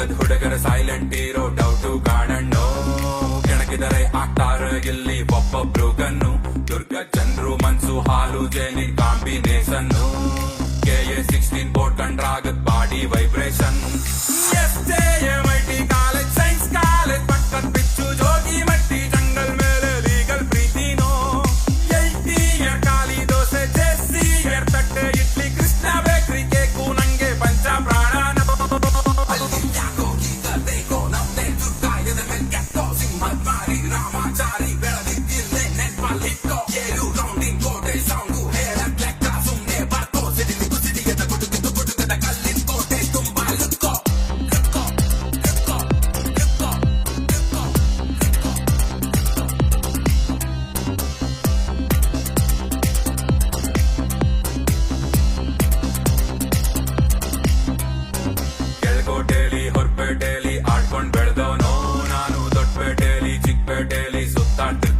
ಜಾಗದ ಹುಡುಗರ ಸೈಲೆಂಟ್ ಇರೋ ಡೌಟು ಕಾಣಣ್ಣು ಕೆಣಕಿದರೆ ಆಗ್ತಾರ ಇಲ್ಲಿ ಒಬ್ಬೊಬ್ರು ಗನ್ನು ದುರ್ಗ ಚಂದ್ರು ಮನ್ಸು ಹಾಲು ಜೇನಿ ಕಾಂಬಿನೇಷನ್ KA-16 ಬೋರ್ಡ್ ಕಂಡ್ರಾಗದ್ body vibration MIT college science college ಪಕ್ಕದ ಪಿಚ್ಚು ಜೋಗಿ ಮಟ್ಟಿ ಜಂಗಲ್ ಮೇಲೆ ಲೀಗಲ್ ಪ್ರೀತಿನೋ LTR ಖಾಲಿ ದೋಸೆ JCR ತಟ್ಟೆ ಇಡ್ಲಿ ಕೃಷ್ಣ ಬೇಕ್ರಿ ಕೇಕು ನಂಗೆ ಪಂಚ ಪ್ರಾಣನೋ ರಾಮಾಚಾರಿ ಬೆಳದಿದ್ದಿಲ್ಲೇ ನೆನ್ಪಲ್ಲಿಕ್ಕೋ ಏಳು ರೌಂಡಿಂಗ್ ಕೋಟೆ ಸಾಂಗು ಹೇಳಕ್ಲೆಕ್ಕ ಸುಮ್ನೆ ಬರ್ಕೋ ಸಿಡಿಲಿ ಕುಸಿಡಿಯದ ಗುಡುಗಿದ್ದು ಗುಡುಗದ ಕಲ್ಲಿನ ಕೋಟೆ ತುಂಬಾ ಲುಕ್ಕೋ ಕೆಳಕೋಟೆಲಿ ಹೊರಪೇಟೆಲಿ ಆಡ್ಕೊಂಡ್ ಬೆಳೆದವನೋ ನಾನು ದೊಡ್ಡಪೇಟೆಲಿ ಚಿಕ್ಕಪೇಟೆಲಿ ಸುತ್ತಾಡ್ತೀನಿ